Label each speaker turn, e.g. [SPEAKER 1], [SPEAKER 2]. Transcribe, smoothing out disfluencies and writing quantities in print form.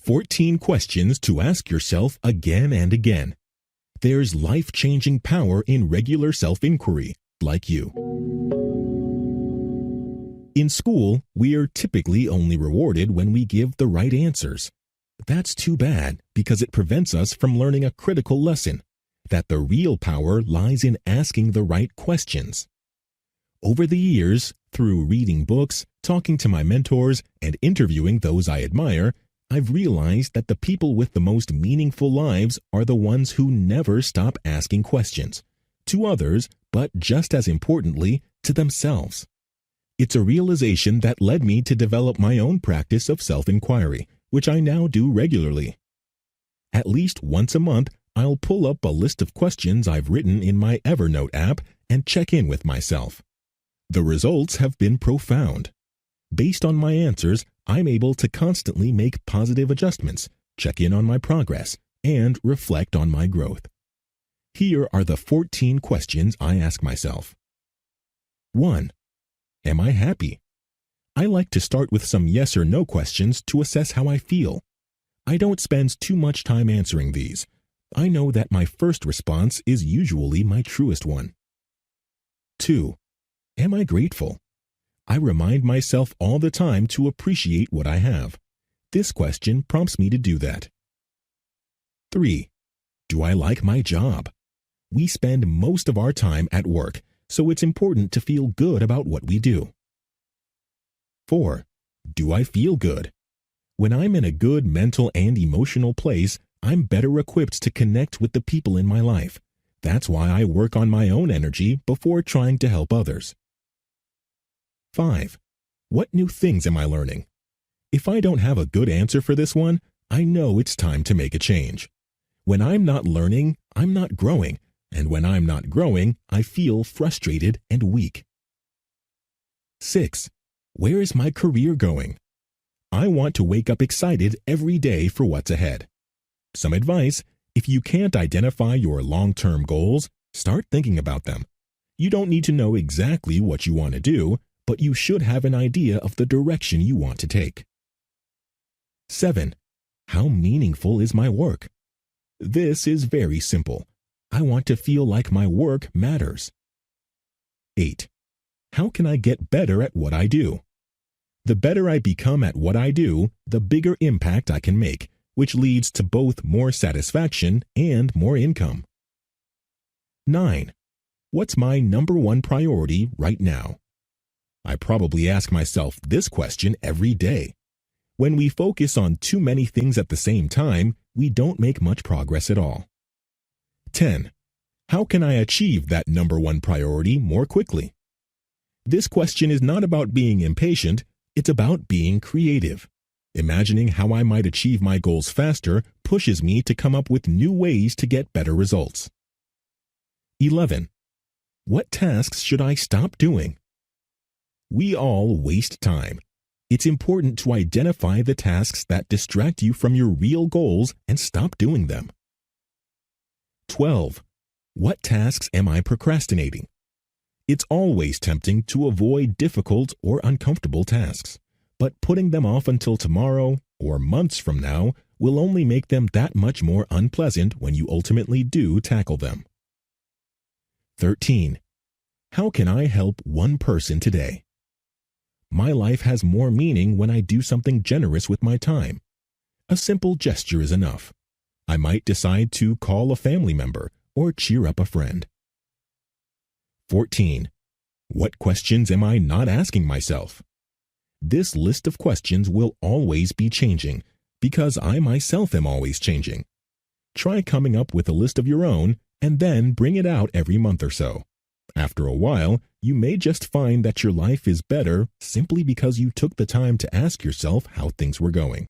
[SPEAKER 1] 14 questions to ask yourself again and again. There's life-changing power in regular self-inquiry, like you. In school, we are typically only rewarded when we give the right answers. That's too bad because it prevents us from learning a critical lesson, that the real power lies in asking the right questions. Over the years, through reading books, talking to my mentors, and interviewing those I admire, I've realized that the people with the most meaningful lives are the ones who never stop asking questions, to others, but just as importantly, to themselves. It's a realization that led me to develop my own practice of self-inquiry, which I now do regularly. At least once a month, I'll pull up a list of questions I've written in my Evernote app and check in with myself. The results have been profound. Based on my answers, I'm able to constantly make positive adjustments, check in on my progress, and reflect on my growth. Here are the 14 questions I ask myself. 1. Am I happy? I like to start with some yes or no questions to assess how I feel. I don't spend too much time answering these. I know that my first response is usually my truest one. 2. Am I grateful? I remind myself all the time to appreciate what I have. This question prompts me to do that. 3. Do I like my job? We spend most of our time at work, so it's important to feel good about what we do. 4. Do I feel good? When I'm in a good mental and emotional place, I'm better equipped to connect with the people in my life. That's why I work on my own energy before trying to help others. 5. What new things am I learning? If I don't have a good answer for this one, I know it's time to make a change. When I'm not learning, I'm not growing, and when I'm not growing, I feel frustrated and weak. 6. Where is my career going? I want to wake up excited every day for what's ahead. Some advice: if you can't identify your long-term goals, start thinking about them. You don't need to know exactly what you want to do, but you should have an idea of the direction you want to take. 7. How meaningful is my work? This is very simple. I want to feel like my work matters. 8. How can I get better at what I do? The better I become at what I do, the bigger impact I can make, which leads to both more satisfaction and more income. 9. What's my number one priority right now? I probably ask myself this question every day. When we focus on too many things at the same time, we don't make much progress at all. 10. How can I achieve that number one priority more quickly? This question is not about being impatient, it's about being creative. Imagining how I might achieve my goals faster pushes me to come up with new ways to get better results. 11. What tasks should I stop doing? We all waste time. It's important to identify the tasks that distract you from your real goals and stop doing them. 12. What tasks am I procrastinating? It's always tempting to avoid difficult or uncomfortable tasks, but putting them off until tomorrow or months from now will only make them that much more unpleasant when you ultimately do tackle them. 13. How can I help one person today? My life has more meaning when I do something generous with my time. A simple gesture is enough. I might decide to call a family member or cheer up a friend. 14. What questions am I not asking myself? This list of questions will always be changing because I myself am always changing. Try coming up with a list of your own and then bring it out every month or so. After a while, you may just find that your life is better simply because you took the time to ask yourself how things were going.